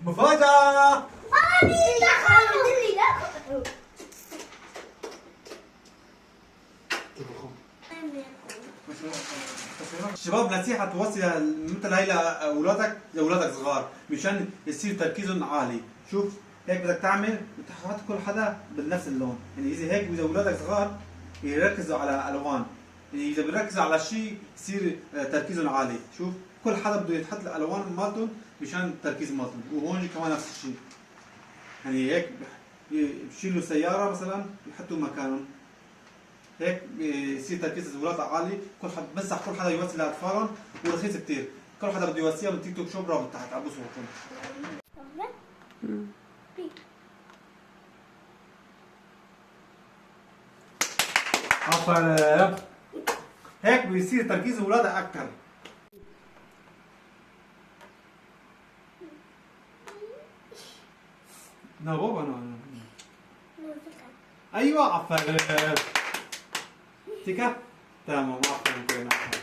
مفاجأة. الشباب نصيحة توصي مثل هاي لأولادك صغار مشان يصير تركيزهم عالي. شوف هيك بدك تعمل تحط كل حدا بنفس اللون، يعني إذا هيك إذا أولادك صغار يركزوا على ألوان، يعني إذا بيركزوا على شيء يصير تركيزهم عالي. شوف كل حدا بده يتحط الألوان مالتهم مشان التركيز مالتهم، وهون كمان نفس الشيء. يعني هيك بشيلوا سيارة مثلا يحطوا مكانهم، هيك بصير تركيز الولاد عالي. كل حدا بمسح كل حدا يوصي لاطفالهم، ورخيص كثير. كل حدا بده يوصيها من تيك توك شوب رابط تحت على بصوركم. عفوا هيك بيصير تركيز الولاد اكثر. لا بابا انا ايوه عفوا تيكا تمام عفوا.